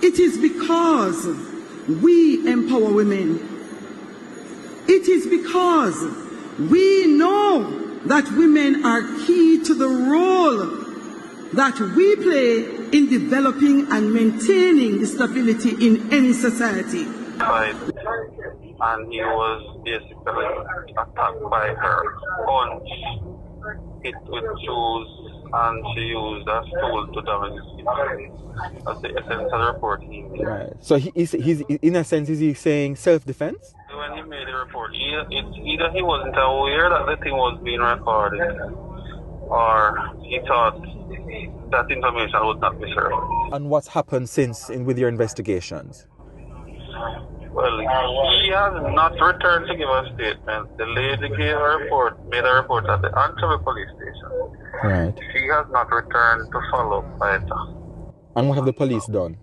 It is because we empower women. It is because we know that women are key to the role that we play in developing and maintaining the stability in any society. And he was basically attacked by her, punched, hit with shoes, and she used a stool to damage his face. That's the essence of the report he made. Right. So he's in a sense, is he saying self-defense? When he made the report, either he wasn't aware that the thing was being recorded, or he thought that information would not be shared. And what's happened since with your investigations? Well, he has not returned to give a statement. The lady made a report at the Antwerp police station. Right. She has not returned to follow up either. And what have the police done?